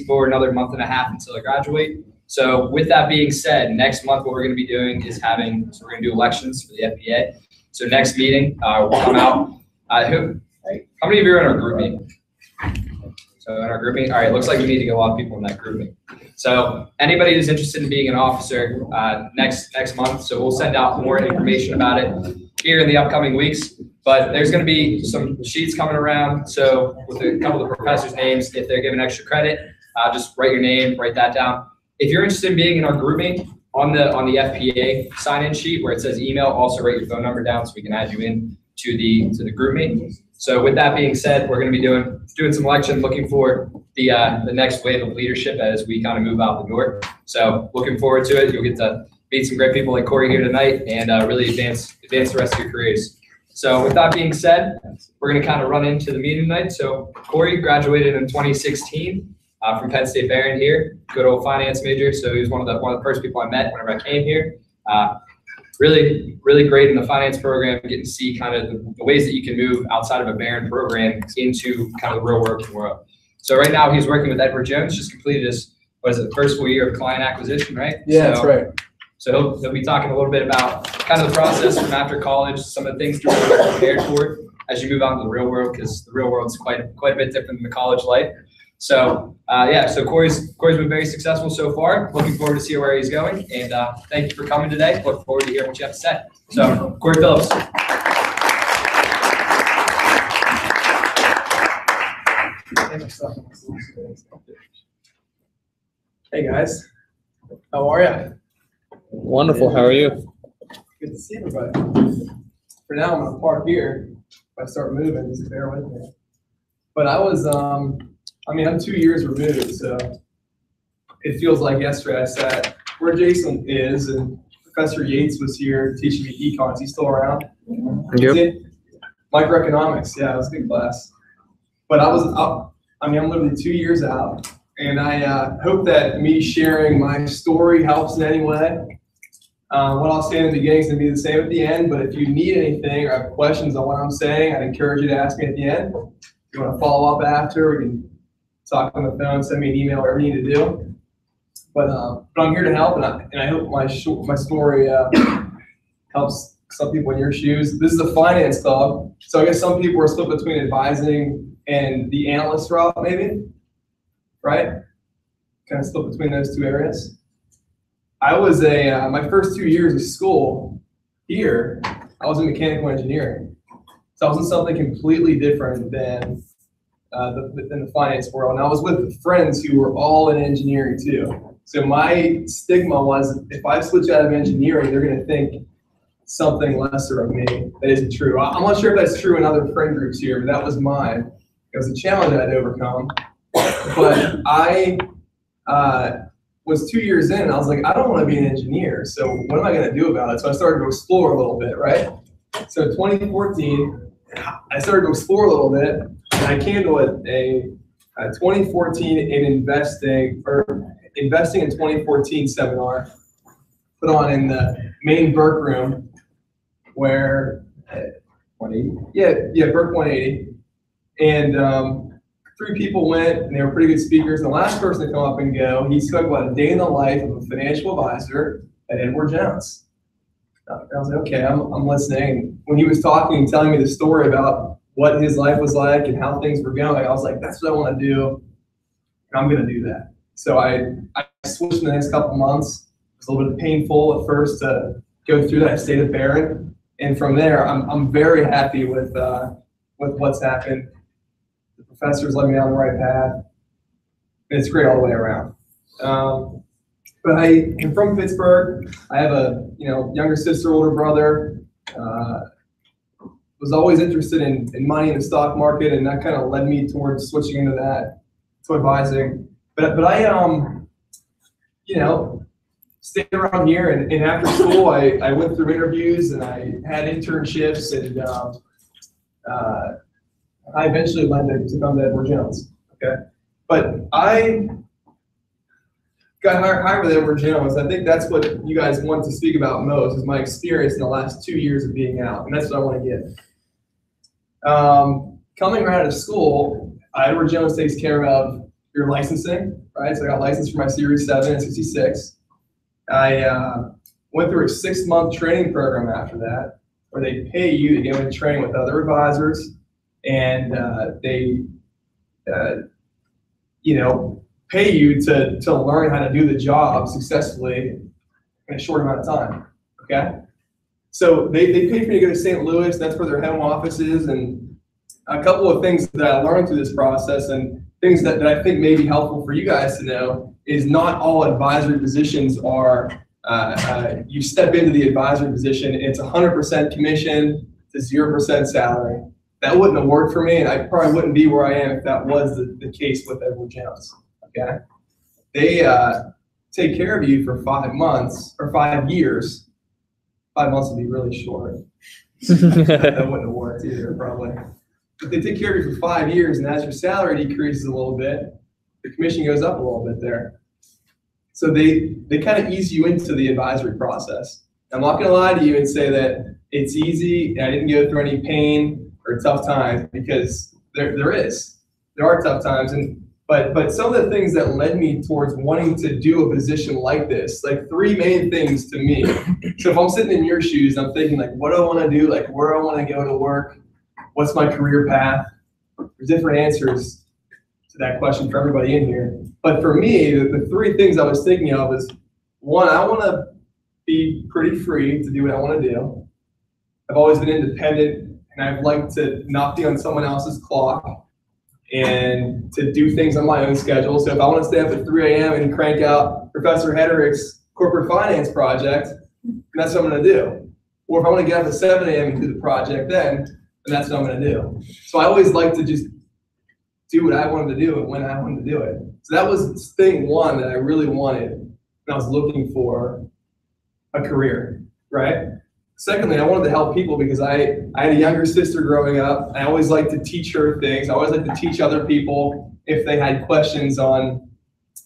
for another month and a half until I graduate. So with that being said, next month what we're going to be doing is we're going to do elections for the FPA. So next meeting, we'll come out. How many of you are in our group meeting? So in our group meeting, all right, looks like we need to get a lot of people in that group meeting. So anybody who's interested in being an officer next month, so we'll send out more information about it here in the upcoming weeks. But there's going to be some sheets coming around. So with a couple of the professors' names, if they're given extra credit, just write your name, write that down. If you're interested in being in our group meeting, on the FPA sign-in sheet where it says email, also write your phone number down so we can add you in to the group meeting. So with that being said, we're going to be doing some elections, looking for the next wave of leadership as we kind of move out the door. So looking forward to it. You'll get to meet some great people like Cory here tonight and really advance the rest of your careers. So with that being said, we're going to kind of run into the meeting tonight. So Cory graduated in 2016 from Penn State Barron here, good old finance major. So he was one of the first people I met whenever I came here. Really, really great in the finance program, getting to see kind of the ways that you can move outside of a Barron program into kind of the real working world. So right now he's working with Edward Jones, just completed his, first full year of client acquisition, right? Yeah, that's right. So he'll be talking a little bit about kind of the process from after college, some of the things to be prepared for as you move out into the real world, because the real world's quite a bit different than the college life. So so Cory's been very successful so far. Looking forward to see where he's going, and thank you for coming today. Look forward to hearing what you have to say. So Cory Phillips. Hey guys, how are you? Wonderful. How are you? Good to see everybody. For now, I'm gonna park here. If I start moving, just bear with me. But I was, I'm 2 years removed, so it feels like yesterday I sat where Jason is, and Professor Yates was here teaching me econ. Is he still around? Yep. Microeconomics. Yeah, it was a good class. But I'm literally 2 years out, and I hope that me sharing my story helps in any way. What I'll say in the beginning is going to be the same at the end, but if you need anything or have questions on what I'm saying, I'd encourage you to ask me at the end. If you want to follow up after, we can talk on the phone, send me an email, whatever you need to do. But I'm here to help, and I hope my story helps some people in your shoes. This is a finance club, so I guess some people are split between advising and the analyst route, maybe, right? Kind of split between those two areas. I was my first 2 years of school here, I was in mechanical engineering. So I was in something completely different than the finance world. And I was with friends who were all in engineering too. So my stigma was, if I switch out of engineering, they're going to think something lesser of me that isn't true. I'm not sure if that's true in other friend groups here, but that was mine. It was a challenge I had to overcome. But I was 2 years in, and I was like, I don't want to be an engineer, so what am I going to do about it? So I started to explore a little bit, right? So 2014, I started to explore a little bit, and I came to a 2014 in investing in 2014 seminar put on in the main Burke room, where 180? Yeah, Burke 180, and 3 people went, and they were pretty good speakers. And the last person to come up and go, he spoke about a day in the life of a financial advisor at Edward Jones. I was like, okay, I'm listening. When he was talking and telling me the story about what his life was like and how things were going, I was like, that's what I want to do, and I'm going to do that. So I switched in the next couple months. It was a little bit painful at first to go through that state of Barron, and from there, I'm very happy with what's happened. The professors led me down the right path, and it's great all the way around. But I am from Pittsburgh. I have a younger sister, older brother. Was always interested in money in the stock market, and that kind of led me towards switching into that, to advising. But I stayed around here, and after school I went through interviews and I had internships, and I eventually landed to come to Edward Jones. Okay, but I got hired with Edward Jones. I think that's what you guys want to speak about most, is my experience in the last 2 years of being out, and that's what I want to get. Coming right out of school, Edward Jones takes care of your licensing, right? So I got licensed for my Series 7 and 66. I went through a 6-month training program after that, where they pay you to go and train with other advisors, and they, pay you to learn how to do the job successfully in a short amount of time. Okay, so they paid for me to go to St. Louis. That's where their home office is, and a couple of things that I learned through this process and things that I think may be helpful for you guys to know is not all advisory positions are, you step into the advisory position, it's 100% commission to 0% salary. That wouldn't have worked for me, and I probably wouldn't be where I am if that was the case with Edward Jones, okay? They take care of you for 5 months, or 5 years. 5 months would be really short. That wouldn't have worked either, probably. But they take care of you for 5 years, and as your salary decreases a little bit, the commission goes up a little bit there. So they kind of ease you into the advisory process. I'm not going to lie to you and say that it's easy and I didn't go through any pain or tough times, because there are tough times, but some of the things that led me towards wanting to do a position like this, like 3 main things to me. So if I'm sitting in your shoes, I'm thinking like, what do I want to do? Like, where do I want to go to work? What's my career path? There's different answers to that question for everybody in here. But for me, the 3 things I was thinking of is, 1, I want to be pretty free to do what I want to do. I've always been independent, and I've liked to not be on someone else's clock and to do things on my own schedule. So if I want to stay up at 3 a.m. and crank out Professor Hederick's corporate finance project, that's what I'm going to do. Or if I want to get up at 7 a.m. and do the project then that's what I'm going to do. So I always like to just do what I wanted to do and when I wanted to do it. So that was thing 1 that I really wanted when I was looking for a career, right? Secondly, I wanted to help people because I had a younger sister growing up. I always liked to teach her things. I always liked to teach other people if they had questions on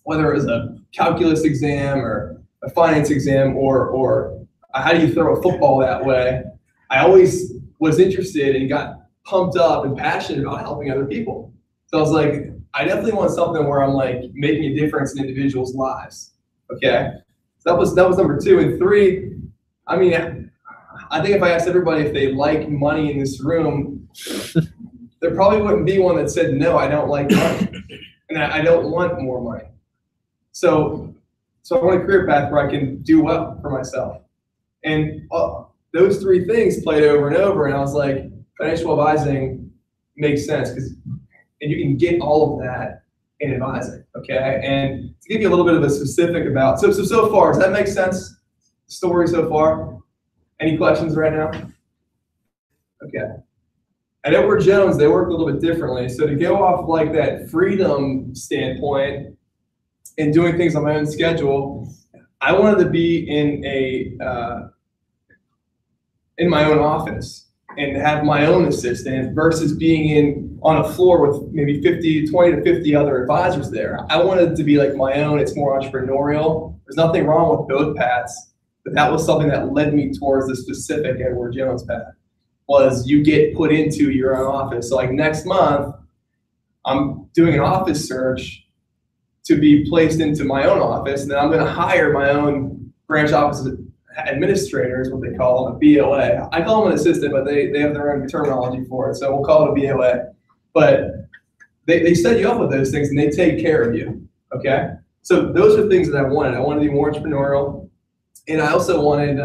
whether it was a calculus exam or a finance exam or how do you throw a football that way. I always was interested and got pumped up and passionate about helping other people. So I was like, I definitely want something where I'm like making a difference in individuals' lives. Okay, so that was number 2. And 3, I mean, I think if I asked everybody if they like money in this room, there probably wouldn't be one that said, no, I don't like money, and I don't want more money. So I want a career path where I can do well for myself. And those 3 things played over and over, and I was like, financial advising makes sense and you can get all of that in advising, okay? And to give you a little bit of a specific about, so far, does that make sense? Story so far? Any questions right now? Okay. At Edward Jones, they work a little bit differently. So to go off like that freedom standpoint and doing things on my own schedule, I wanted to be in my own office and have my own assistant versus being on a floor with maybe 20 to 50 other advisors there. I wanted to be like my own. It's more entrepreneurial. There's nothing wrong with both paths, but that was something that led me towards the specific Edward Jones path, was you get put into your own office. So like next month, I'm doing an office search to be placed into my own office, and then I'm going to hire my own branch office administrators, what they call them, a BOA. I call them an assistant, but they have their own terminology for it, so we'll call it a BOA. But they set you up with those things, and they take care of you, okay? So those are things that I wanted. I wanted to be more entrepreneurial, and I also wanted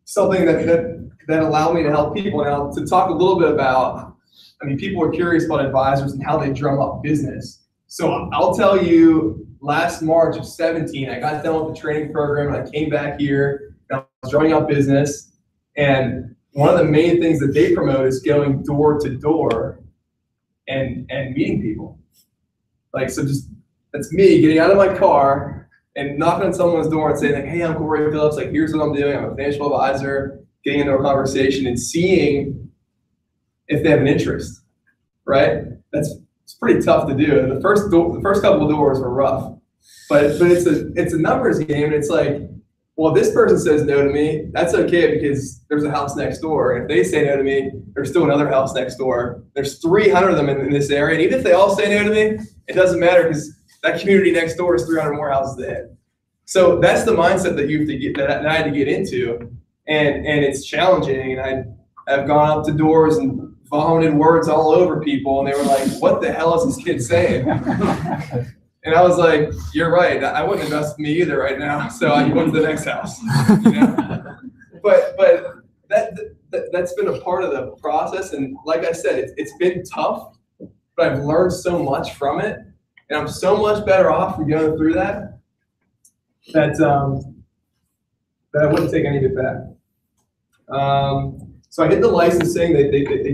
something that allowed me to help people. Now, to talk a little bit about, I mean, people are curious about advisors and how they drum up business. So I'll tell you, last March of 17, I got done with the training program, and I came back here, and I was drumming up business. And one of the main things that they promote is going door to door and meeting people. Like, so just, that's me getting out of my car and knocking on someone's door and saying, like, hey, I'm Cory Phillips, like, here's what I'm doing. I'm a financial advisor, getting into a conversation and seeing if they have an interest, right? It's pretty tough to do. The first couple of doors were rough, but it's a numbers game, and it's like, well, if this person says no to me, that's okay because there's a house next door. And if they say no to me, there's still another house next door. There's 300 of them in this area, and even if they all say no to me, It doesn't matter because that community next door is 300 more houses ahead. So that's the mindset that you have to get, that I had to get into, and it's challenging. And I've gone up to doors and vomited words all over people, and they were like, "What the hell is this kid saying?" And I was like, "You're right. I wouldn't invest in me either right now." So I went to the next house. You know? But that's been a part of the process, and like I said, it's been tough, but I've learned so much from it, and I'm so much better off for going through that I wouldn't take any of it back. So I did the licensing. They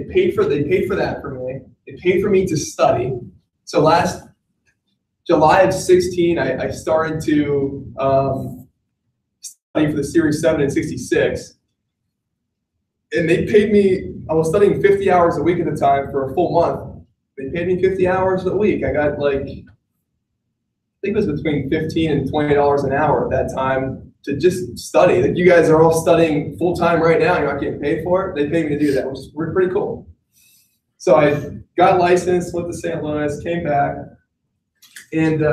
paid for that for me. They paid for me to study. So last July of 16, I started to study for the Series 7 and 66. And they paid me, I was studying 50 hours a week at the time for a full month. They paid me 50 hours a week. I got like, I think it was between $15 and $20 an hour at that time to just study. Like, you guys are all studying full time right now, you're not getting paid for it. They paid me to do that, which is pretty cool. So I got licensed, went to St. Louis, came back, and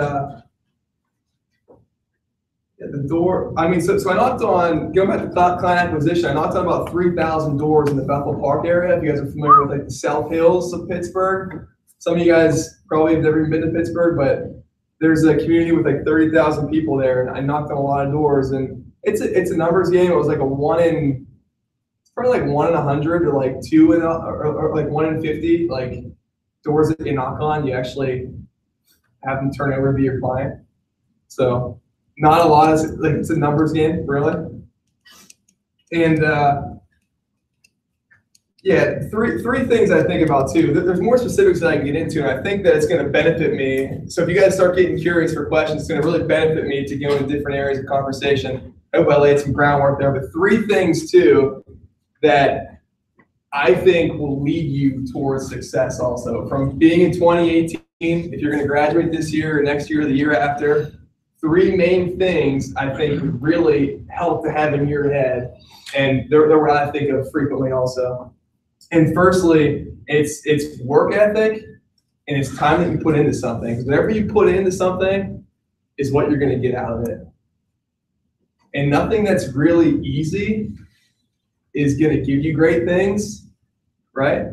at the door, I mean, so I knocked on, going back to client acquisition, I knocked on about 3,000 doors in the Bethel Park area. If you guys are familiar with like the South Hills of Pittsburgh, some of you guys probably have never even been to Pittsburgh, but there's a community with like 30,000 people there, and I knocked on a lot of doors, and it's a numbers game. It was like probably like 1 in 100 or like 2 in, or like 1 in 50, like doors that you knock on, you actually have them turn over to be your client. So not a lot, like it's a numbers game, really. And yeah, three things I think about too. There's more specifics that I can get into, and I think that it's going to benefit me. So if you guys start getting curious for questions, it's going to really benefit me to go into different areas of conversation. I hope I laid some groundwork there. But 3 things too that I think will lead you towards success also. From being in 2018, if you're going to graduate this year or next year or the year after, 3 main things I think would really help to have in your head. And they're what I think of frequently also. And firstly, it's work ethic, and it's time that you put into something. Because whatever you put into something is what you're going to get out of it. And nothing that's really easy is going to give you great things, right?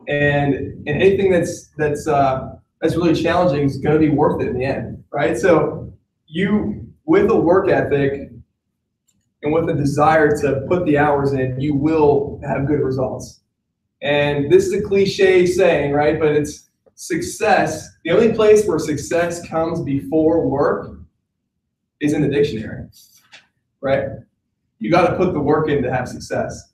And anything that's really challenging is going to be worth it in the end, right? So you, with a work ethic and with a desire to put the hours in, you will have good results. And this is a cliche saying, right? But it's success. The only place where success comes before work is in the dictionary, right? You got to put the work in to have success.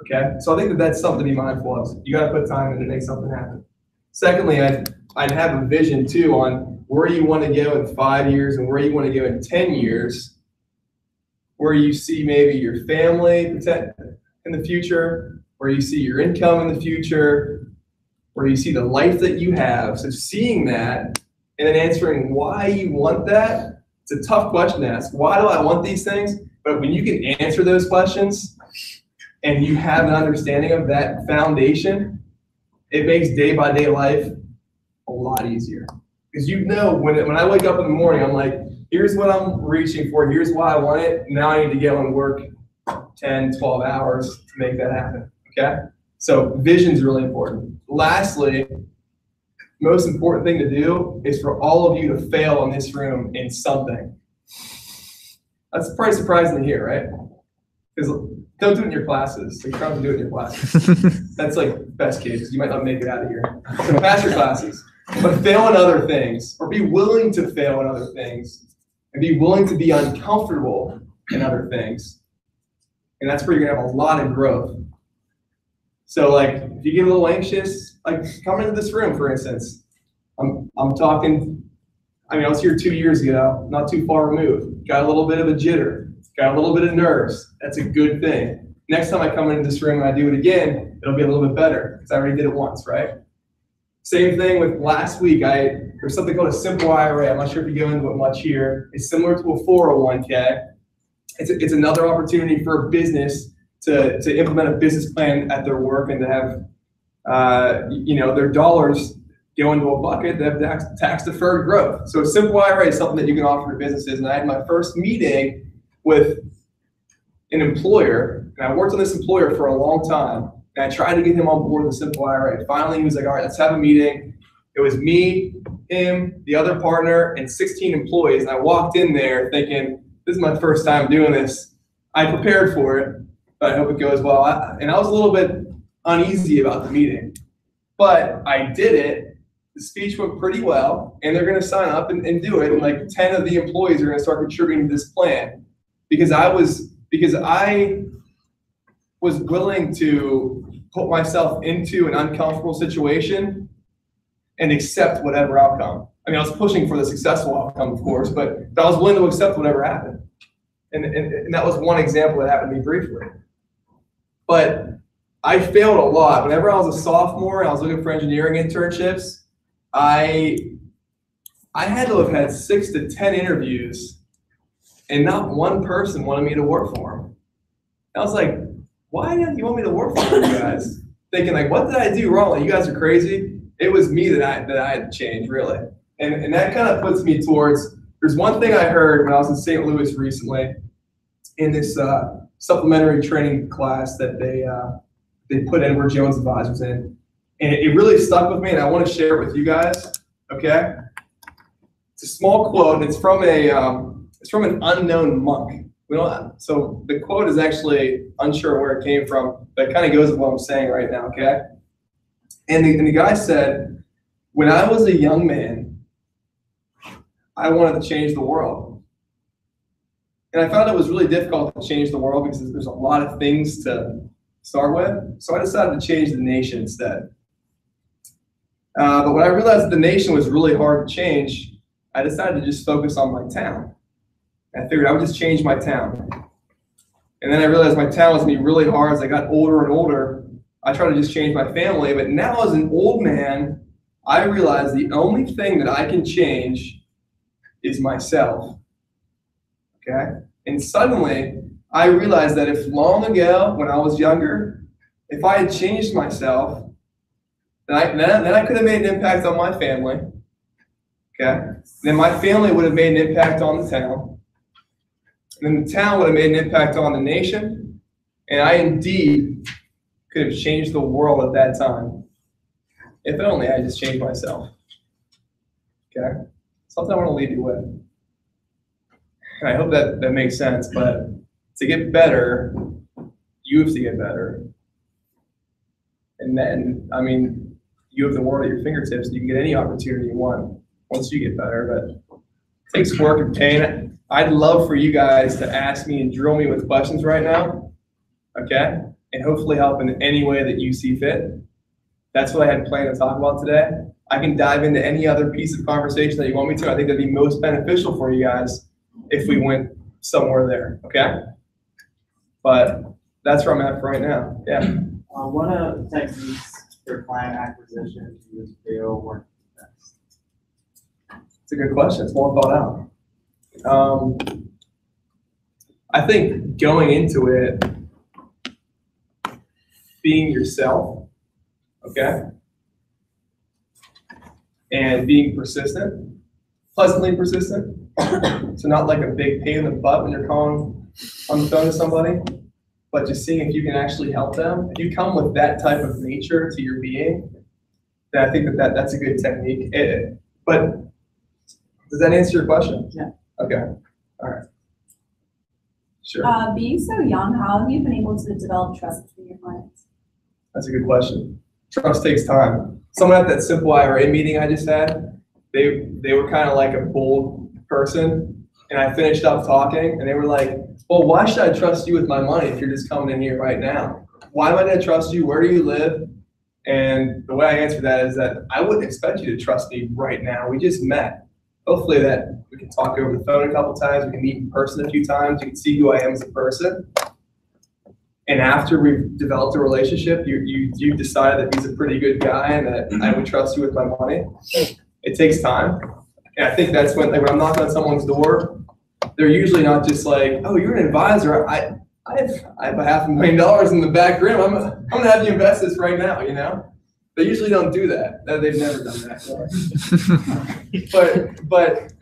Okay? So I think that's something to be mindful of. You got to put time in to make something happen. Secondly, I'd have a vision too on where you want to go in 5 years and where you want to go in 10 years, where you see maybe your family in the future, where you see your income in the future, where you see the life that you have. So seeing that and then answering why you want that, it's a tough question to ask. Why do I want these things? But when you can answer those questions and you have an understanding of that foundation, it makes day-by-day life a lot easier. Because you know, when I wake up in the morning, I'm like, here's what I'm reaching for, here's why I want it, now I need to go and work 10, 12 hours to make that happen, okay? So vision is really important. Lastly, most important thing to do is for all of you to fail in this room in something. That's probably surprising to hear, right? Because don't do it in your classes. Like, try to do it in your classes. That's like best case, because you might not make it out of here. So pass your classes. But fail in other things, or be willing to fail in other things, and be willing to be uncomfortable in other things. And that's where you're gonna have a lot of growth. So like, if you get a little anxious, like come into this room, for instance. I'm talking, I mean, I was here 2 years ago, not too far removed. Got a little bit of a jitter, got a little bit of nerves. That's a good thing. Next time I come into this room and I do it again, it'll be a little bit better because I already did it once, right? Same thing with last week. There's something called a simple IRA. I'm not sure if you go into it much here. It's similar to a 401k. It's another opportunity for a business to implement a business plan at their work and to have their dollars go into a bucket that have tax-deferred growth. So a simple IRA is something that you can offer to businesses. And I had my first meeting with an employer, and I worked on this employer for a long time, and I tried to get him on board with a simple IRA. Finally, he was like, all right, let's have a meeting. It was me, him, the other partner, and 16 employees. And I walked in there thinking, this is my first time doing this. I prepared for it, but I hope it goes well. And I was a little bit uneasy about the meeting, but I did it. The speech went pretty well, and they're going to sign up and do it. And like 10 of the employees are going to start contributing to this plan because I was willing to put myself into an uncomfortable situation and accept whatever outcome. I mean, I was pushing for the successful outcome, of course, but I was willing to accept whatever happened. And that was one example that happened to me briefly. But I failed a lot. Whenever I was a sophomore and I was looking for engineering internships, I had to have had 6 to 10 interviews, and not one person wanted me to work for them. I was like, why don't you want me to work for you guys? Thinking like, what did I do wrong? You guys are crazy. It was me that I had to change, really. And that kind of puts me towards, there's one thing I heard when I was in St. Louis recently in this supplementary training class that they put Edward Jones advisors in. And it really stuck with me, and I want to share it with you guys, okay? It's a small quote, and it's from an unknown monk. So the quote is actually unsure where it came from, but it kind of goes with what I'm saying right now, okay? And the guy said, when I was a young man, I wanted to change the world. And I found it was really difficult to change the world because there's a lot of things to start with. So I decided to change the nation instead. But when I realized that the nation was really hard to change, I decided to just focus on my town. I figured I would just change my town. And then I realized my town was going to be really hard as I got older and older. I tried to just change my family. But now as an old man, I realized the only thing that I can change is myself. Okay? And suddenly, I realized that if long ago, when I was younger, if I had changed myself, then I could have made an impact on my family. Okay? Then my family would have made an impact on the town. And then the town would have made an impact on the nation. And I indeed could have changed the world at that time. If only I just changed myself. Okay? Something I want to leave you with. And I hope that makes sense, but to get better, you have to get better. And then, I mean, you have the world at your fingertips. You can get any opportunity you want once you get better, but it takes work and pain. I'd love for you guys to ask me and drill me with questions right now, okay? And hopefully help in any way that you see fit. That's what I had planned to talk about today. I can dive into any other piece of conversation that you want me to. I think that'd be most beneficial for you guys if we went somewhere there, okay? But that's where I'm at for right now, yeah. What are the techniques for client acquisition do you feel work best? It's a good question. It's well thought out. I think going into it, being yourself, okay, and being persistent, pleasantly persistent, so not like a big pain in the butt when you're calling on the phone to somebody, but just seeing if you can actually help them. If you come with that type of nature to your being, then I think that's a good technique. But does that answer your question? Yeah. Okay. All right. Sure. Being so young, how have you been able to develop trust between your clients? That's a good question. Trust takes time. Someone at that simple IRA meeting I just had, they were kind of like a bold person, and I finished up talking, and they were like, well, why should I trust you with my money if you're just coming in here right now? Why am I going to trust you? Where do you live? And the way I answer that is that I wouldn't expect you to trust me right now. We just met. Hopefully that we can talk over the phone a couple times. We can meet in person a few times. You can see who I am as a person. And after we've developed a relationship, you've decided that he's a pretty good guy and that I would trust you with my money. It takes time. And I think that's when, like, when I'm knocking on someone's door, they're usually not just like, oh, you're an advisor. I have $500,000 in the back room. I'm gonna have you invest this right now, you know? They usually don't do that. No, they've never done that. But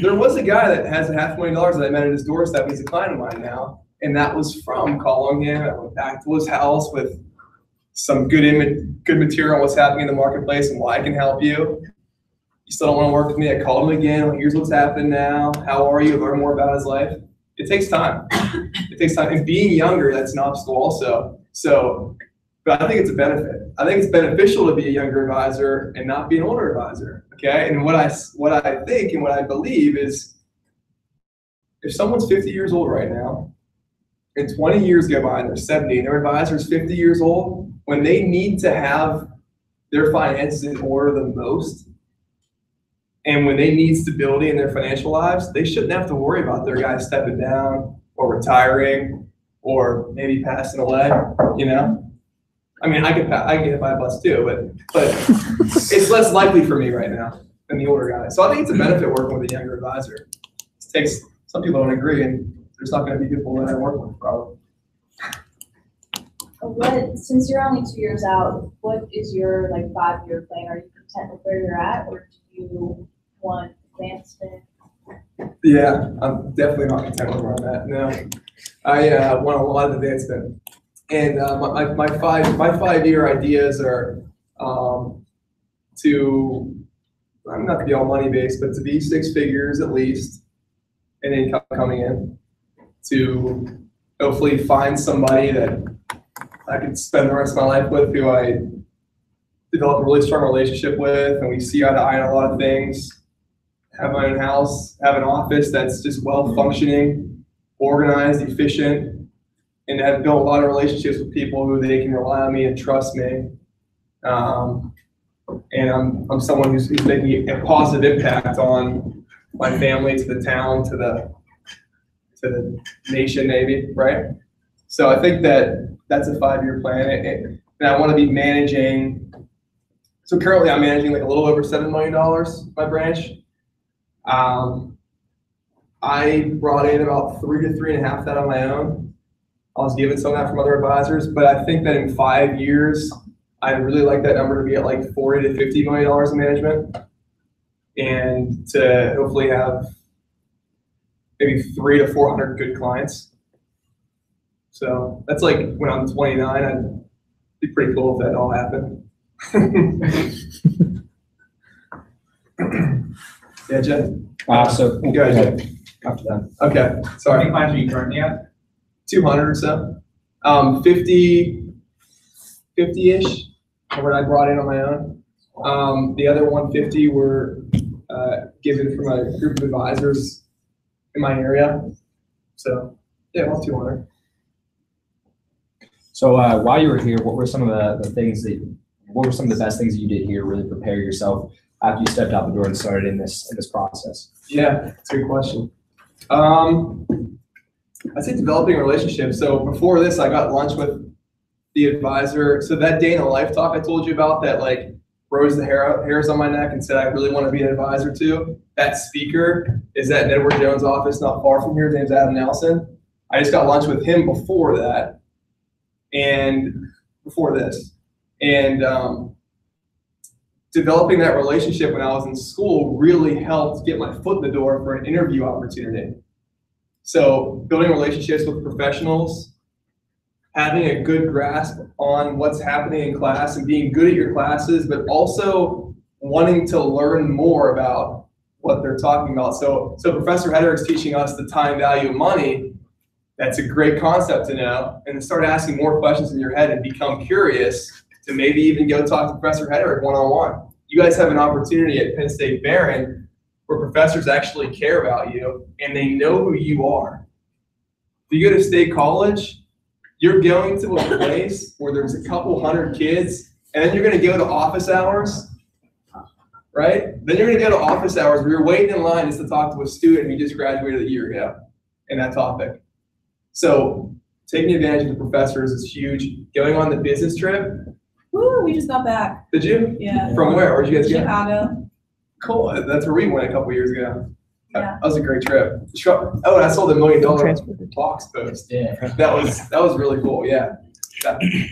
there was a guy that has $500,000 that I met at his doorstep. He's a client of mine now, and that was from calling him. I went back to his house with some good material on what's happening in the marketplace and why I can help you. You still don't want to work with me? I called him again. Well, here's what's happening now. How are you? Learn more about his life. It takes time. It takes time. And being younger, that's an obstacle also. But I think it's a benefit. I think it's beneficial to be a younger advisor and not be an older advisor. Okay. And what I think and what I believe is, if someone's 50 years old right now, and 20 years go by and they're 70, and their advisor's 50 years old, when they need to have their finances in order the most, and when they need stability in their financial lives, they shouldn't have to worry about their guy stepping down or retiring or maybe passing away, you know? I mean, I can get hit by a bus too, but it's less likely for me right now than the older guy. So I think it's a benefit working with a younger advisor. It takes, some people don't agree, and there's not going to be people that I work with probably. Since you're only 2 years out, what is your 5-year plan? Are you content with where you're at, or do you want advancement? Yeah, I'm definitely not content with where I'm at. No, I want a lot of advancement, and my 5-year ideas are to, I'm not to be all money based, but to be 6 figures at least in income coming in, to hopefully find somebody that I can spend the rest of my life with, who I develop a really strong relationship with, and we see eye to eye on a lot of things. Have my own house, have an office that's just well functioning, organized, efficient, and have built a lot of relationships with people who they can rely on me and trust me. And I'm someone who's making a positive impact on my family, to the town, to the nation, maybe, right? So I think that's a 5-year plan, and I want to be managing. So currently I'm managing a little over $7 million, my branch. I brought in about 3 to 3.5 that on my own. I was given some of that from other advisors, but I think that in 5 years, I'd really like that number to be at $40 to $50 million in management, and to hopefully have maybe 300 to 400 good clients. So that's when I'm 29, I'd be pretty cool if that all happened. Yeah, Jen. So Go ahead, Jen. After that. Okay, sorry. How many clients are you currently at? 200 or so. 50-ish are what I brought in on my own. The other 150 were given from a group of advisors in my area. So yeah, about 200. So while you were here, what were some of the best things that you did here to really prepare yourself after you stepped out the door and started in this process? Yeah, that's a good question. I'd say developing a relationship. So before this, I got lunch with the advisor. So that day in the life talk I told you about, that rose the hairs on my neck and said I really want to be an advisor to, that speaker is at Edward Jones' office not far from here. His name's Adam Nelson. I just got lunch with him before that, and before this. And developing that relationship when I was in school really helped get my foot in the door for an interview opportunity. So building relationships with professionals, having a good grasp on what's happening in class and being good at your classes, but also wanting to learn more about what they're talking about. So Professor Hedrick's teaching us the time value of money. That's a great concept to know, and to start asking more questions in your head and become curious to maybe even go talk to Professor Hedrick one-on-one. You guys have an opportunity at Penn State Barron where professors actually care about you and they know who you are. If you go to State College, you're going to a place where there's a couple hundred kids, and then you're going to go to office hours, right? Then you're going to go to office hours where you're waiting in line just to talk to a student who just graduated a year ago in that topic. So taking advantage of the professors is huge. Going on the business trip. Woo, we just got back. Did you? Yeah. From where? Where'd you guys go? Chicago. Cool. That's where we went a couple years ago. Yeah. That was a great trip. Oh, and I sold a $1 million box post. Yeah. That was really cool. Yeah.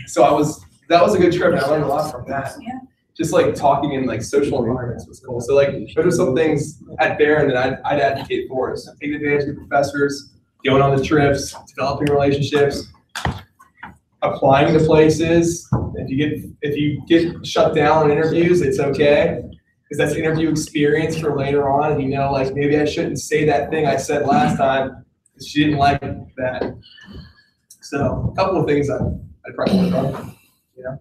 So I was that was a good trip, and I learned a lot from that. Yeah. Just like talking in like social environments was cool. So like those are some things at Barron that I'd advocate for, is taking advantage of the professors, going on the trips, developing relationships, applying to places. If you get shut down in interviews, it's okay, because that's interview experience for later on. And you know, like maybe I shouldn't say that thing I said last time because she didn't like that. So a couple of things I'd probably work on. You know,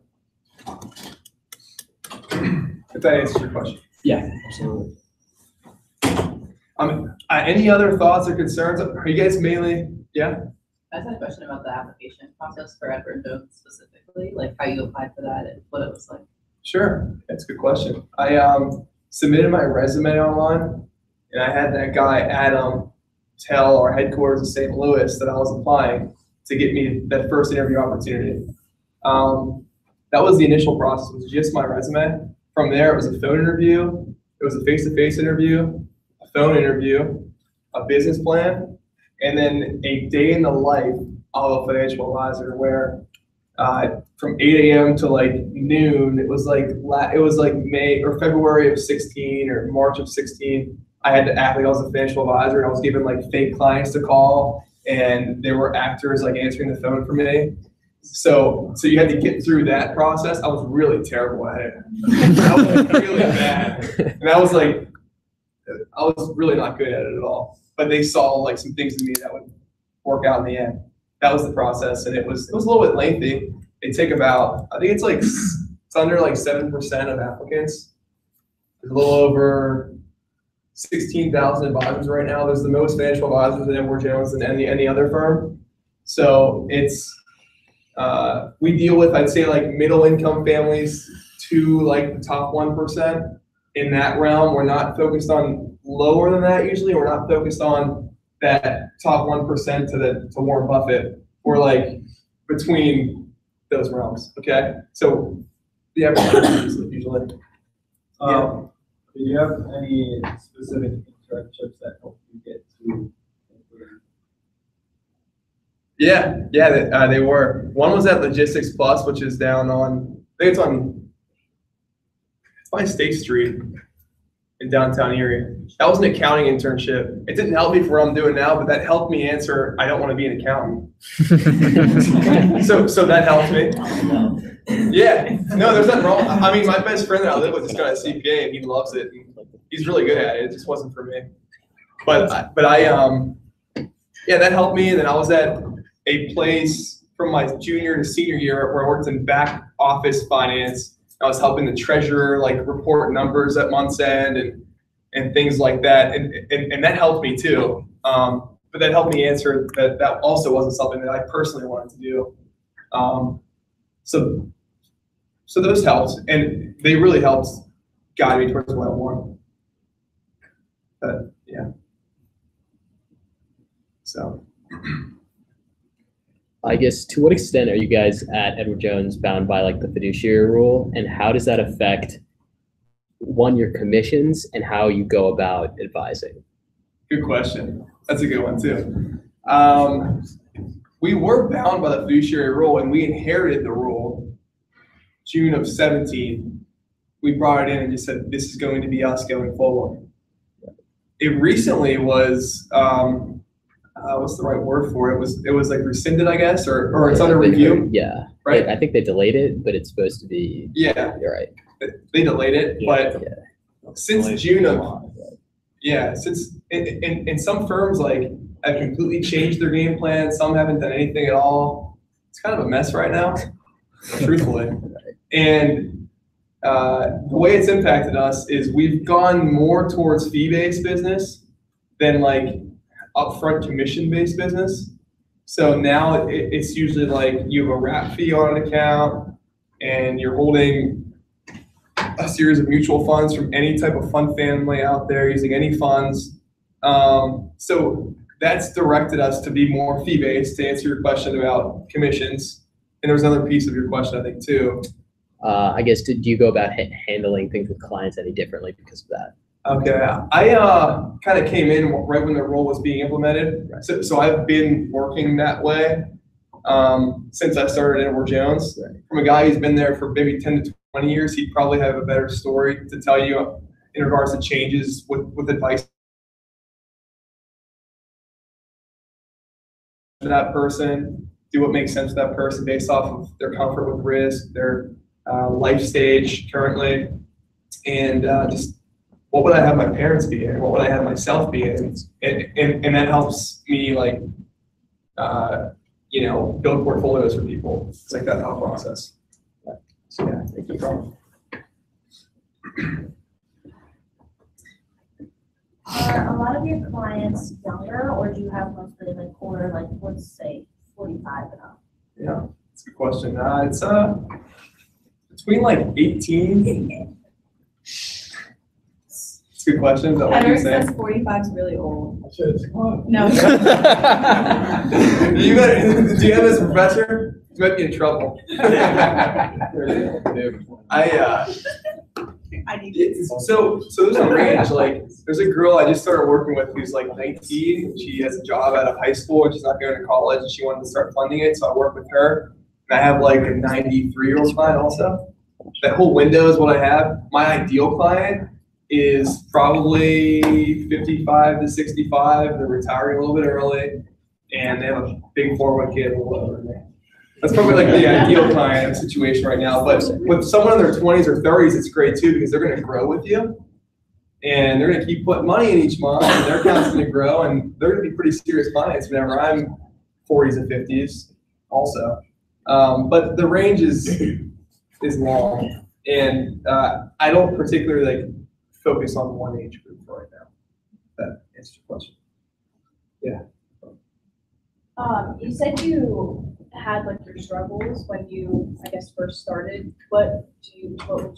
if that answers your question. Yeah, absolutely. Any other thoughts or concerns? Are you guys mainly? Yeah. I just had a question about the application process for Edward Jones specifically, like how you applied for that and what it was like. Sure, that's a good question. I submitted my resume online, and I had that guy Adam tell our headquarters in St. Louis that I was applying to get me that first interview opportunity. That was the initial process. It was just my resume. From there, it was a phone interview. It was a face-to-face interview, a phone interview, a business plan, and then a day in the life of a financial advisor, where from 8 a.m. to like noon, it was like May or February of 16 or March of 16. I had to act like I was a financial advisor, and I was given like fake clients to call, and there were actors like answering the phone for me. So you had to get through that process. I was really terrible at it. I was really bad, and I was really not good at it at all. But they saw like some things in me that would work out in the end. That was the process, and it was a little bit lengthy. They take about, I think it's under like 7% of applicants. There's a little over 16,000 advisors right now. There's the most financial advisors at Edward Jones than any other firm. So it's we deal with, I'd say, like middle income families to like the top 1%. In that realm, we're not focused on lower than that usually. We're not focused on that top 1% to Warren Buffett. We're like between those realms. Okay, so the average usually. Do you have any specific internships that help you get to? Yeah, they were. One was at Logistics Plus, which is down on, I think it's by State Street in downtown Erie. That was an accounting internship. It didn't help me for what I'm doing now, but that helped me answer, I don't want to be an accountant. so that helped me. Yeah, no, there's nothing wrong. I mean, my best friend that I live with just got a CPA, and he loves it. He's really good at it. It just wasn't for me. But I yeah, that helped me. And then I was at a place from my junior to senior year where I worked in back office finance. I was helping the treasurer like report numbers at month's end and things like that, and that helped me too. But that helped me answer that also wasn't something that I personally wanted to do. So those helped, and they really helped guide me towards what I want. But yeah. So. I guess, to what extent are you guys at Edward Jones bound by like the fiduciary rule, and how does that affect, one, your commissions and how you go about advising? Good question. That's a good one too. We were bound by the fiduciary rule, and we inherited the rule June of 17. We brought it in and just said, this is going to be us going forward. It recently was, what's the right word for it? It was like rescinded, I guess, or it's under review. Yeah, right. I think they delayed it, but it's supposed to be. Yeah, you're right. They delayed it, but since June of, since in some firms like have completely changed their game plan. Some haven't done anything at all. It's kind of a mess right now, truthfully. And the way it's impacted us is we've gone more towards fee-based business than like upfront commission-based business. So now it's usually like you have a wrap fee on an account, and you're holding a series of mutual funds from any type of fund family out there using any funds. So that's directed us to be more fee-based, to answer your question about commissions. And there was another piece of your question, I think, too. I guess, do you go about handling things with clients any differently because of that? Okay, I kind of came in right when the rule was being implemented. So I've been working that way. since I started at Edward Jones. From a guy who's been there for maybe 10 to 20 years, he'd probably have a better story to tell you in regards to changes with advice to that person, do what makes sense to that person based off of their comfort with risk, their life stage currently, and just what would I have my parents be in? What would I have myself be in? And that helps me like, build portfolios for people. It's like that thought process. So yeah, thank you. Are a lot of your clients younger, or do you have mostly like older, like let's say 45 and up? Yeah, that's a good question. It's between like 18. It's a good question. Is that what you Henrik say? says 45 is really old. I should have come No. Do you have this professor? You might be in trouble. I need So there's a range. Like, there's a girl I just started working with who's like 19. She has a job out of high school and she's not going to college and she wanted to start funding it. So I work with her. And I have like a 93-year-old client also. That whole window is what I have. My ideal client is probably 55 to 65. They're retiring a little bit early and they have a big 401k a little over me. That's probably like the ideal client situation right now. But with someone in their 20s or 30s, it's great too because they're going to grow with you. And they're going to keep putting money in each month and their account's going to grow. And they're going to be pretty serious clients whenever I'm 40s and 50s also. But the range is long. And I don't particularly like focus on one age group for right now. That answers your question. Yeah. You said you had like your struggles when you, I guess, first started. What would you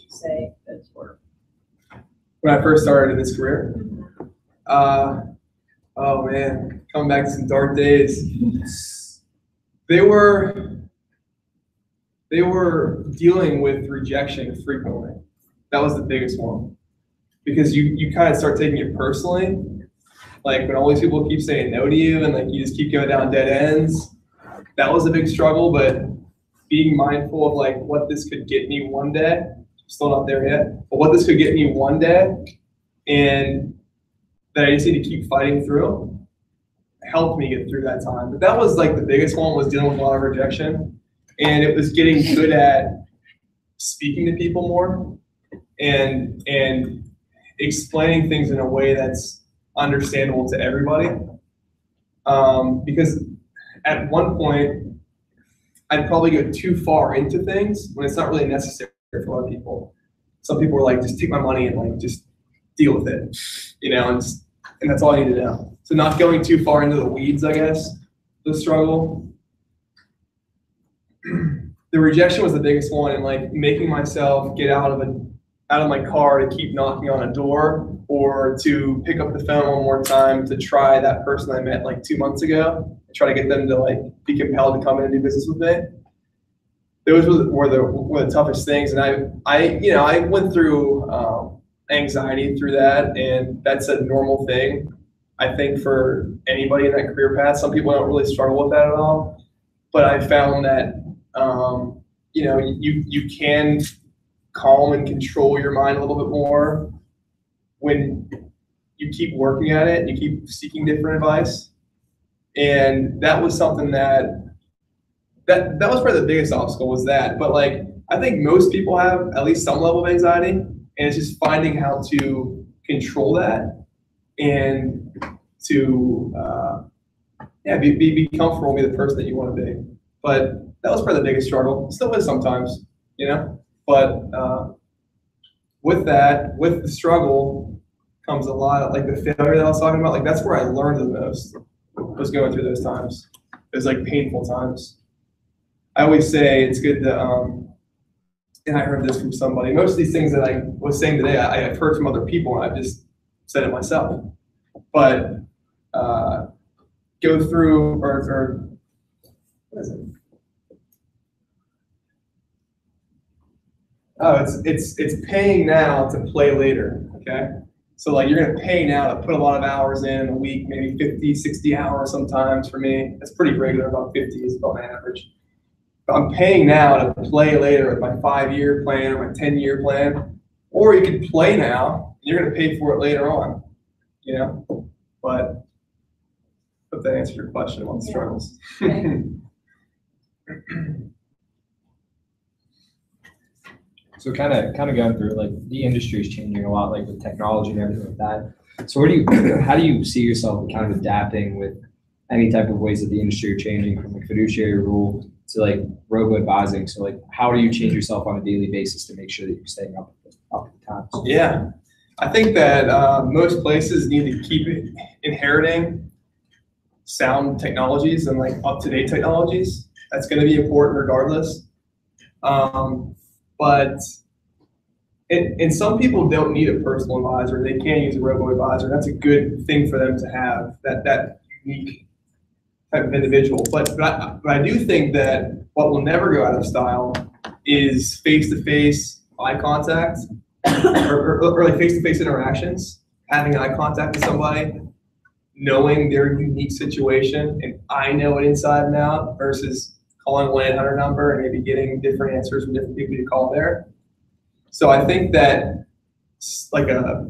say those were? When I first started in this career, oh man, coming back to some dark days. They were dealing with rejection frequently. That was the biggest one. Because you kind of start taking it personally. Like when all these people keep saying no to you and like you just keep going down dead ends. That was a big struggle, but being mindful of like what this could get me one day. I'm still not there yet, but what this could get me one day and that I just need to keep fighting through helped me get through that time. But that was like the biggest one, was dealing with a lot of rejection. And it was getting good at speaking to people more and explaining things in a way that's understandable to everybody. Because at one point, I'd probably go too far into things when it's not really necessary for a lot of people. Some people are like, just take my money and like just deal with it, and that's all I need to know. So not going too far into the weeds, I guess, the struggle. The rejection was the biggest one, and like making myself get out of my car to keep knocking on a door, or to pick up the phone one more time to try that person I met like 2 months ago and try to get them to like be compelled to come in and do business with me. Those were the toughest things, and I went through anxiety through that, and that's a normal thing, I think, for anybody in that career path. Some people don't really struggle with that at all, but I found that you can calm and control your mind a little bit more when you keep working at it and you keep seeking different advice. And that was something that was probably the biggest obstacle, was that. But like, I think most people have at least some level of anxiety, and it's just finding how to control that and to be comfortable, be the person that you want to be. But that was probably the biggest struggle. Still is sometimes, But with the struggle comes a lot of like the failure that I was talking about. Like that's where I learned the most, was going through those times. Those like painful times. I always say it's good to, and I heard this from somebody. Most of these things that I was saying today, I've heard from other people, and I've just said it myself. But go through or what is it? Oh, it's paying now to play later. Okay, So like you're gonna pay now to put a lot of hours in a week, maybe 50, 60 hours sometimes for me. That's pretty regular, about 50 is about my average. But I'm paying now to play later with my 5-year plan or my 10-year plan. Or you could play now, and you're gonna pay for it later on, you know? But hope that answers your question on struggles. So kind of going through, like, the industry is changing a lot, like with technology and everything like that. So how do you see yourself kind of adapting with any type of ways that the industry are changing, from like fiduciary rule to like robo advising? So like, how do you change yourself on a daily basis to make sure that you're staying up at the times? Yeah, I think that most places need to keep inheriting sound technologies and like up-to-date technologies. That's going to be important regardless. But and some people don't need a personal advisor. They can use a robo-advisor. That's a good thing for them to have, that unique type of individual. But I do think that what will never go out of style is face-to-face eye contact or like face-to-face interactions, having eye contact with somebody, knowing their unique situation, and I know it inside and out, versus calling a 1-800 number and maybe getting different answers from different people you call there. So I think that like a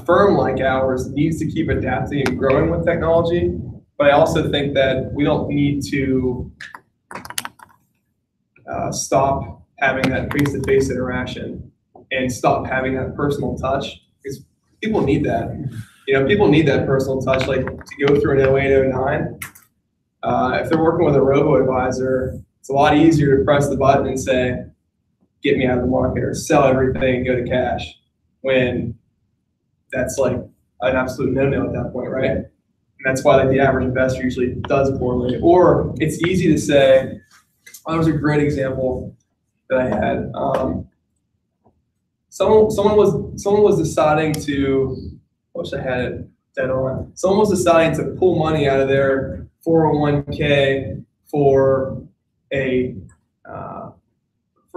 firm like ours needs to keep adapting and growing with technology, but I also think that we don't need to stop having that face-to-face interaction and stop having that personal touch, because people need that. You know, people need that personal touch, like to go through an 08, 09. If they're working with a robo-advisor, it's a lot easier to press the button and say, get me out of the market, or sell everything and go to cash, when that's like an absolute no-no at that point, right? And that's why like the average investor usually does poorly. Or it's easy to say, oh, that was a great example that I had. Someone was deciding to, I wish I had it dead on. Someone was deciding to pull money out of their 401k for a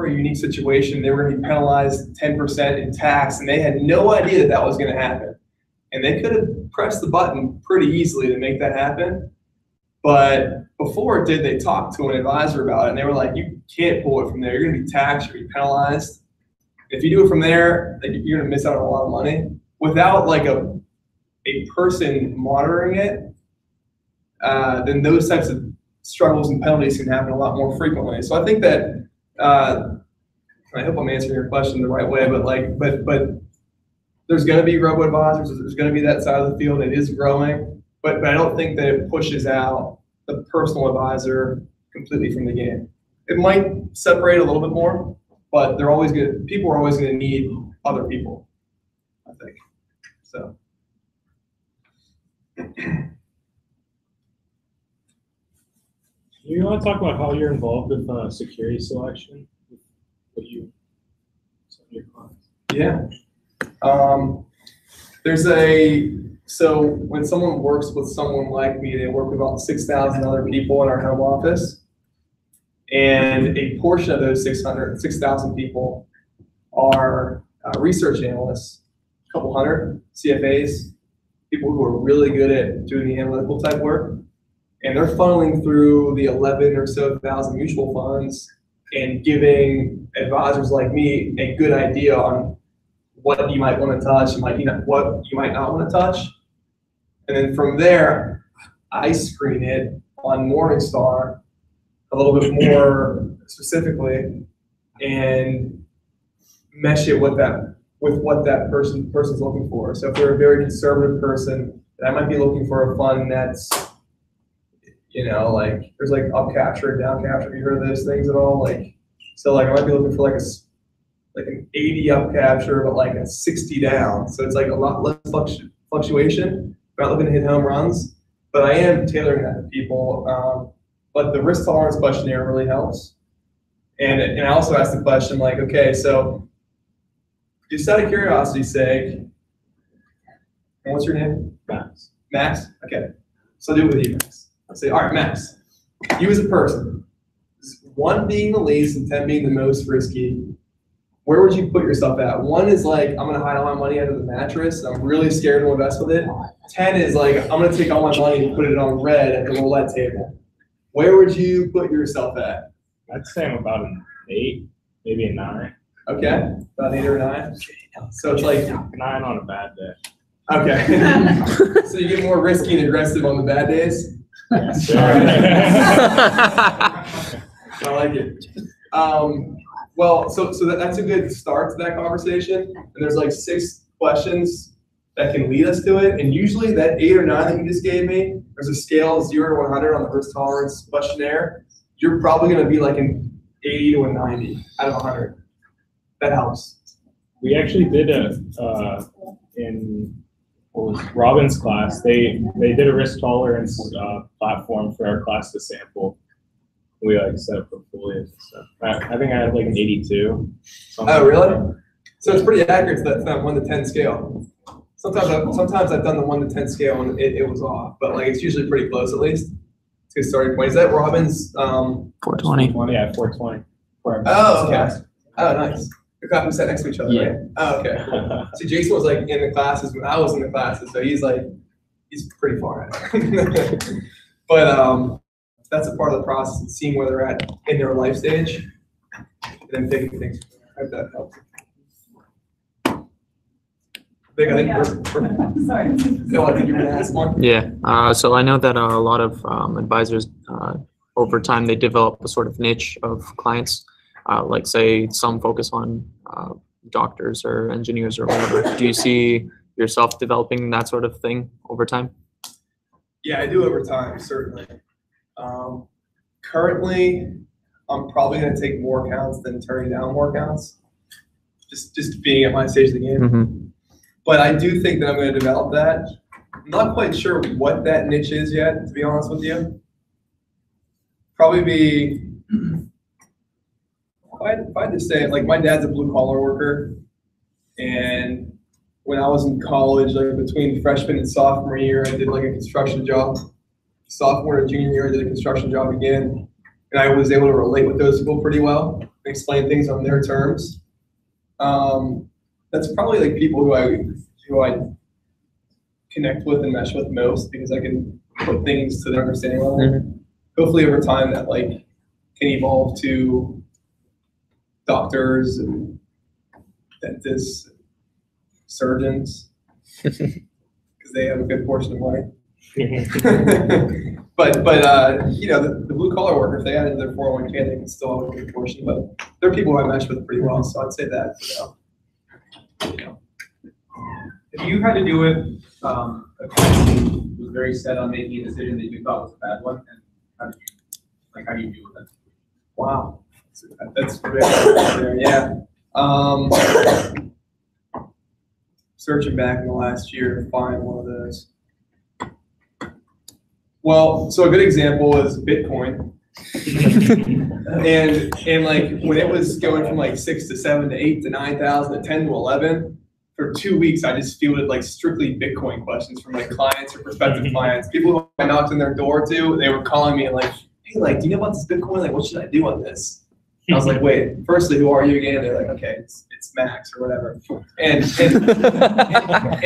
unique situation. They were going to be penalized 10% in tax, and they had no idea that that was going to happen. And they could have pressed the button pretty easily to make that happen. But before it did, they talked to an advisor about it, and they were like, you can't pull it from there. You're going to be taxed, you're going to be penalized. If you do it from there, like, you're going to miss out on a lot of money. Without like a person monitoring it, then those types of struggles and penalties can happen a lot more frequently. So I think that, I hope I'm answering your question the right way, but there's going to be robo-advisors, there's going to be that side of the field. It is growing, but I don't think that it pushes out the personal advisor completely from the game. It might separate a little bit more, but people are always going to need other people, I think. So. You want to talk about how you're involved with security selection? What some of your clients? Yeah. So when someone works with someone like me, they work with about 6,000 other people in our home office. And a portion of those 6,000 people are research analysts, a couple hundred CFAs, people who are really good at doing the analytical type work. And they're funneling through the 11 or so thousand mutual funds and giving advisors like me a good idea on what you might want to touch and what you might not want to touch. And then from there, I screen it on Morningstar a little bit more specifically and mesh it with what that person's looking for. So if they're a very conservative person, then I might be looking for a fund that's, you know, like there's like up capture and down capture. Have you heard of those things at all? Like, so like I might be looking for like an 80 up capture, but like a 60 down. So it's like a lot less fluctuation. I'm not looking to hit home runs, but I am tailoring that to people. But the risk tolerance questionnaire really helps. And I also asked the question like, okay, so just out of curiosity's sake, what's your name? Max. Max? Okay. So I'll do it with you, Max. I'll say, all right, Max, you as a person, 1 being the least and 10 being the most risky, where would you put yourself at? 1 is like, I'm gonna hide all my money under the mattress. I'm really scared to invest with it. 10 is like, I'm gonna take all my money and put it on red at the roulette table. Where would you put yourself at? I'd say I'm about an 8, maybe a 9. Okay, about 8 or 9. So it's like 9 on a bad day. okay. So you get more risky and aggressive on the bad days. Yes, I like it. Well, so that's a good start to that conversation. And there's like 6 questions that can lead us to it. And usually that 8 or 9 that you just gave me, there's a scale of 0 to 100 on the risk tolerance questionnaire. You're probably going to be like an 80 to a 90 out of 100. That helps. We actually did in what was Robin's class, they did a risk tolerance platform for our class to sample. We like set up portfolios and stuff. I think I had like an 82. Oh, really? So it's pretty accurate to that 1 to 10 scale. Sometimes I've done the 1 to 10 scale and it was off, but like it's usually pretty close at least. It's a good starting point. Is that Robin's? 420. Yeah, 420. Oh, okay. Oh, nice. We sat next to each other, Yeah. right? Oh, okay. See, Jason was like in the classes when I was in the classes, so he's pretty far ahead. But that's a part of the process of seeing where they're at in their life stage, and then taking things. I hope that helps. Big, I think Sorry. no, I think you're gonna ask one. Yeah. So I know that a lot of advisors, over time, they develop a sort of niche of clients. Like say some focus on doctors or engineers or whatever. Do you see yourself developing that sort of thing over time? Yeah, I do over time, certainly. Currently, I'm probably going to take more accounts than turning down more accounts, just being at my stage of the game. Mm-hmm. But I do think that I'm going to develop that. I'm not quite sure what that niche is yet, to be honest with you. Probably be, if I had to say it, like my dad's a blue collar worker, and when I was in college, like between freshman and sophomore year, I did like a construction job. Sophomore and junior year, I did a construction job again, and I was able to relate with those people pretty well and explain things on their terms. That's probably like people who I connect with and mesh with most because I can put things to their understanding level. Mm-hmm. Hopefully, over time, that like can evolve to doctors and dentists, surgeons, because they have a good portion of money. but you know, the blue collar worker, if they added their 401k, they can still have a good portion. But they're people who I mesh with pretty well, so I'd say that. If you had to do with a client who was very set on making a decision that you thought was a bad one, and how do you deal with that? Wow, that's very yeah. Searching back in the last year to find one of those. Well, so a good example is Bitcoin. and like when it was going from like 6 to 7 to 8 to 9,000 to 10 to 11, for 2 weeks I just fielded like strictly Bitcoin questions from like clients or prospective clients. People who I knocked on their door to, they were calling me and like, hey, like, do you know about this Bitcoin? Like, what should I do on this? I was like, wait, firstly, who are you again? They're like, okay, it's Max or whatever. And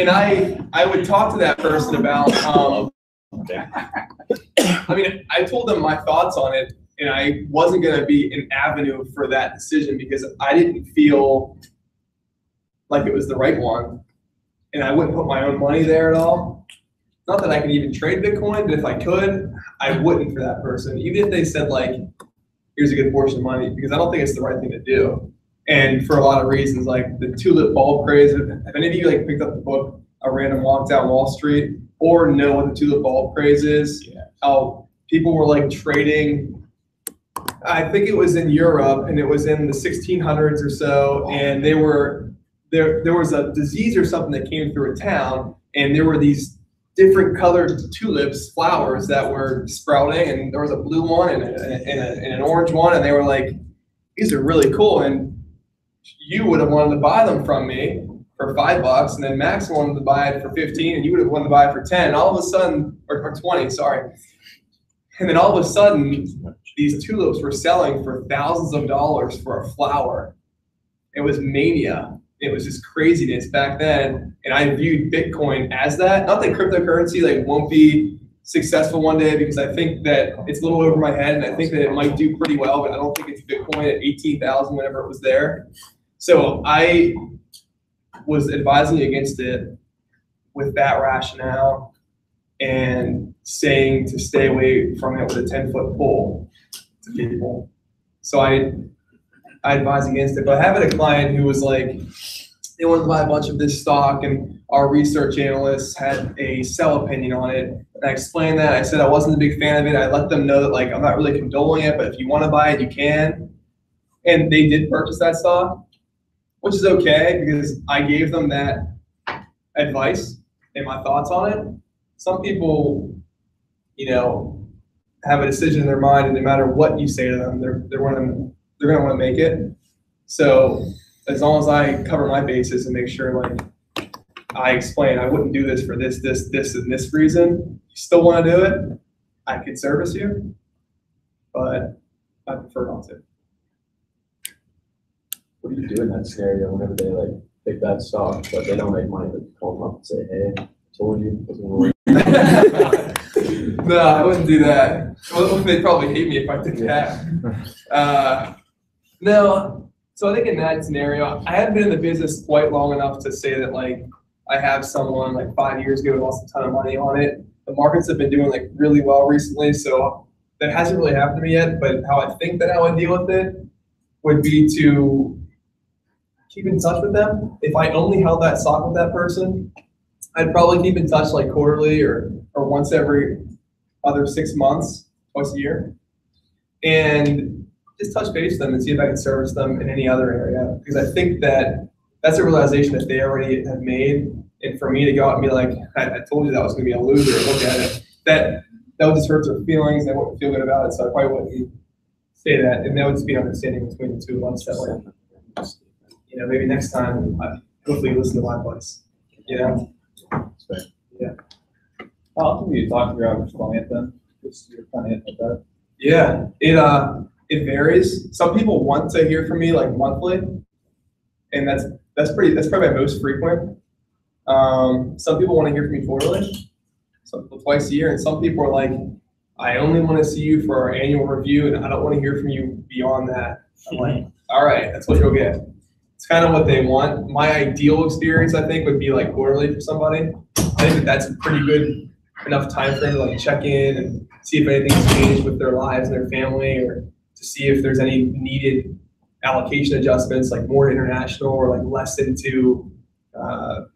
I would talk to that person about, I mean, I told them my thoughts on it, and I wasn't going to be an avenue for that decision because I didn't feel like it was the right one, and I wouldn't put my own money there at all. Not that I could even trade Bitcoin, but if I could, I wouldn't for that person, even if they said like, here's a good portion of money, because I don't think it's the right thing to do. And for a lot of reasons, like the tulip bulb craze. If any of you like picked up the book, A Random Walk Down Wall Street, or know what the tulip bulb craze is, how people were like trading, I think it was in Europe, and it was in the 1600s or so, and there was a disease or something that came through a town, and there were these different colored tulips, flowers that were sprouting, and there was a blue one and an orange one, and they were like, these are really cool, and you would have wanted to buy them from me for $5, and then Max wanted to buy it for 15, and you would have wanted to buy it for 10. All of a sudden, or 20, sorry. And then all of a sudden, these tulips were selling for thousands of dollars for a flower. It was mania. It was just craziness back then. And I viewed Bitcoin as that. Not that cryptocurrency like won't be successful one day, because I think that it's a little over my head and I think that it might do pretty well, but I don't think it's Bitcoin at 18,000 whenever it was there. So I was advising against it with that rationale and saying to stay away from it with a 10-foot pole to people. So I advised against it, but I have a client who was like, they wanted to buy a bunch of this stock, and our research analysts had a sell opinion on it. And I explained that. I said I wasn't a big fan of it. I let them know that like I'm not really condoling it, but if you want to buy it, you can. And they did purchase that stock, which is okay because I gave them that advice and my thoughts on it. Some people, you know, have a decision in their mind, and no matter what you say to them, they're going to want to make it. So as long as I cover my bases and make sure like I explain, I wouldn't do this for this, and this reason. You still want to do it, I could service you, but I prefer not to. What do you do in that scenario whenever they like pick that stock, but they don't make money, but you call them up and say, hey, I told you it wasn't working? No, I wouldn't do that. Well, they'd probably hate me if I did that. No, so I think in that scenario, I haven't been in the business quite long enough to say that like I have someone like 5 years ago who lost a ton of money on it. The markets have been doing like really well recently, so that hasn't really happened to me yet. But how I think that I would deal with it would be to keep in touch with them. If I only held that stock with that person, I'd probably keep in touch like quarterly or once every other 6 months, twice a year, and just touch base with them and see if I can service them in any other area. Because I think that that's a realization that they already have made. And for me to go out and be like, I told you that was going to be a loser, look at it, that would just hurt their feelings. They wouldn't feel good about it. So I probably wouldn't say that. And that would just be an understanding between the two of us that way. You know, maybe next time, hopefully you listen to my advice. You know? Yeah. How often do you talk to your average client then? Just your client like that? Yeah, it varies. Some people want to hear from me like monthly, and that's probably my most frequent. Some people want to hear from me quarterly, some people twice a year, and some people are like, I only want to see you for our annual review, and I don't want to hear from you beyond that. I'm like, all right, that's what you'll get. It's kind of what they want. My ideal experience, I think, would be like quarterly for somebody. I think that's a pretty good enough time frame to like check in and see if anything's changed with their lives and their family, or to see if there's any needed allocation adjustments, like more international or like less into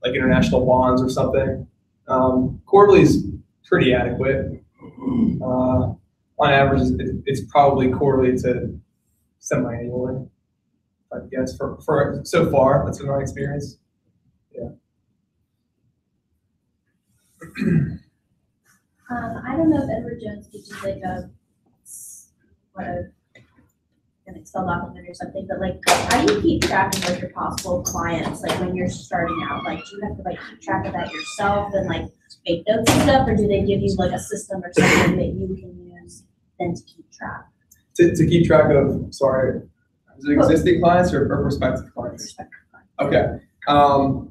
like international bonds or something. Quarterly is pretty adequate. On average, it's probably quarterly to semi-annually. I guess for so far, that's been my experience. Yeah. I don't know if Edward Jones teaches like an Excel document or something, but like, how do you keep track of like your possible clients? Like when you're starting out, like do you have to like keep track of that yourself and like make notes and stuff, or do they give you like a system or something that you can use then to keep track? To keep track of, sorry, is it existing clients or prospective clients? Prospective clients. Okay.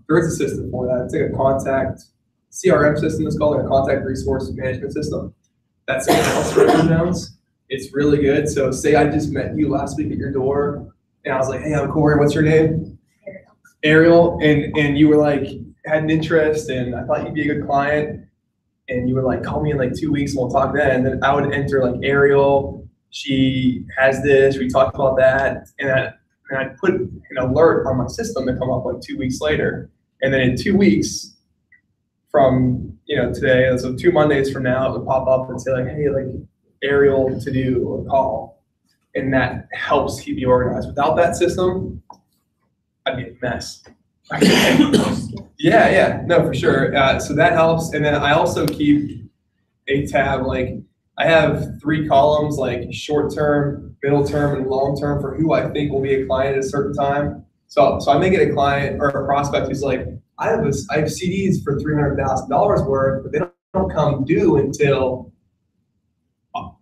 There is a system for that. It's like a contact CRM system. It's called a contact resource management system. That's in-house for Edward Jones. It's really good. So say I just met you last week at your door, and I was like, hey, I'm Cory. What's your name? Ariel. And you were like, had an interest, and I thought you'd be a good client. And you were like, call me in like 2 weeks and we'll talk then. And then I would enter like Ariel, she has this, we talked about that. And I'd put an alert on my system to come up like 2 weeks later. And then in 2 weeks from, today, so 2 Mondays from now, it would pop up and say like, hey, like Ariel to do or call. And that helps keep you organized. Without that system, I'd be a mess. Yeah, no, for sure. So that helps. And then I also keep a tab, like I have 3 columns, like short term, middle term, and long term for who I think will be a client at a certain time. So I may get a client or a prospect who's like, I have CDs for $300,000 worth, but they don't come due until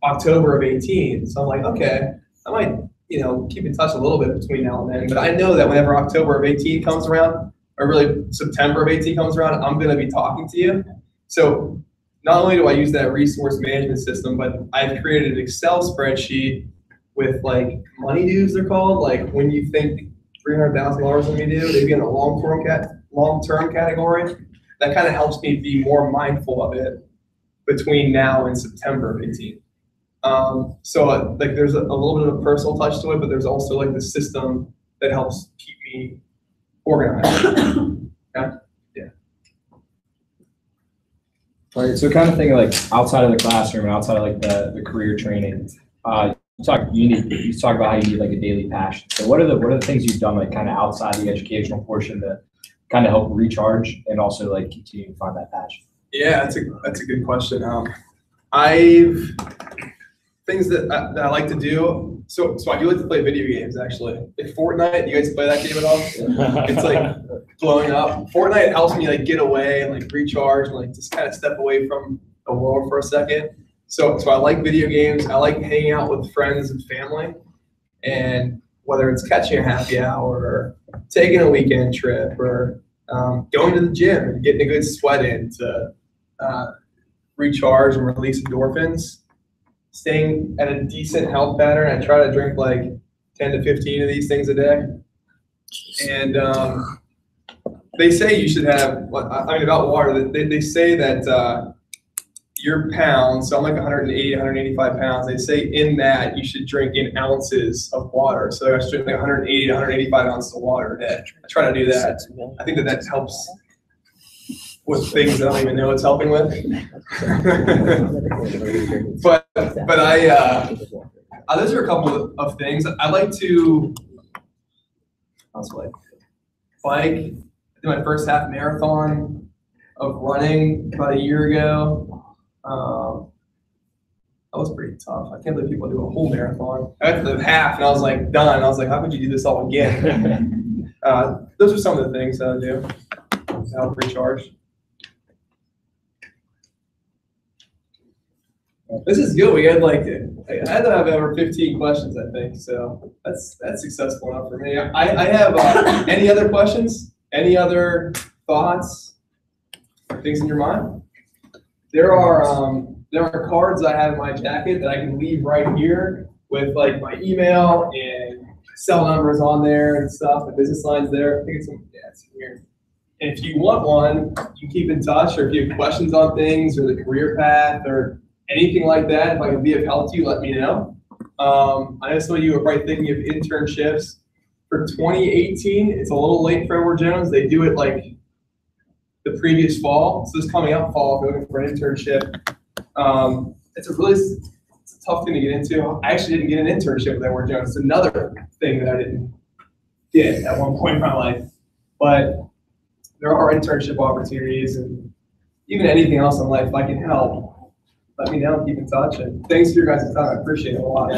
October of 18. So I'm like, okay, I might keep in touch a little bit between now and then. But I know that whenever October of 18 comes around, or really September of 18 comes around, I'm going to be talking to you. So not only do I use that resource management system, but I've created an Excel spreadsheet with like money dues, they're called. Like when you think $300,000 when you do, they'd be in the long-term category. That kind of helps me be more mindful of it between now and September of 18. So like there's a little bit of a personal touch to it, but there's also like the system that helps keep me organized. Okay? Yeah. Right. So kind of thinking like outside of the classroom and outside of like the career training, you talk about how you need like a daily passion. So what are the things you've done like kind of outside the educational portion to kind of help recharge and also like continue to find that passion? Yeah, that's a good question. Things that I like to do. So I do like to play video games actually. Like Fortnite, do you guys play that game at all? It's like blowing up. Fortnite helps me like get away and like recharge and like just kind of step away from the world for a second. So I like video games. I like hanging out with friends and family, and whether it's catching a happy hour or taking a weekend trip or going to the gym and getting a good sweat in to recharge and release endorphins. Staying at a decent health pattern. I try to drink like 10 to 15 of these things a day. And they say you should have, about water, they say that your pounds, so I'm like 180, 185 pounds, they say in that you should drink in ounces of water. So I should drink like 180 to 185 ounces of water a day. I try to do that. I think that helps with things that I don't even know it's helping with. but those are a couple of things. I like to bike. I did my first half marathon of running about a year ago. That was pretty tough. I can't believe people do a whole marathon. I got to the half and I was like done. I was like, how could you do this all again? Those are some of the things that I do to help recharge. This is good. We had I had to have over 15 questions, I think. So that's successful enough for me. I have any other questions? Any other thoughts? Things in your mind? There are cards I have in my jacket that I can leave right here with like my email and cell numbers on there and stuff. The business line's there. I think it's in here. And if you want one, you can keep in touch, or if you have questions on things or the career path or anything like that, if I can be of help to you, let me know. I know some of you are probably thinking of internships. For 2018, it's a little late for Edward Jones. They do it like the previous fall. So this coming up fall, if you're looking for an internship, it's a tough thing to get into. I actually didn't get an internship with Edward Jones. It's another thing that I didn't get at one point in my life. But there are internship opportunities, and even anything else in life, if I can help, let me know, keep in touch, and thanks for your guys' time. I appreciate it a lot.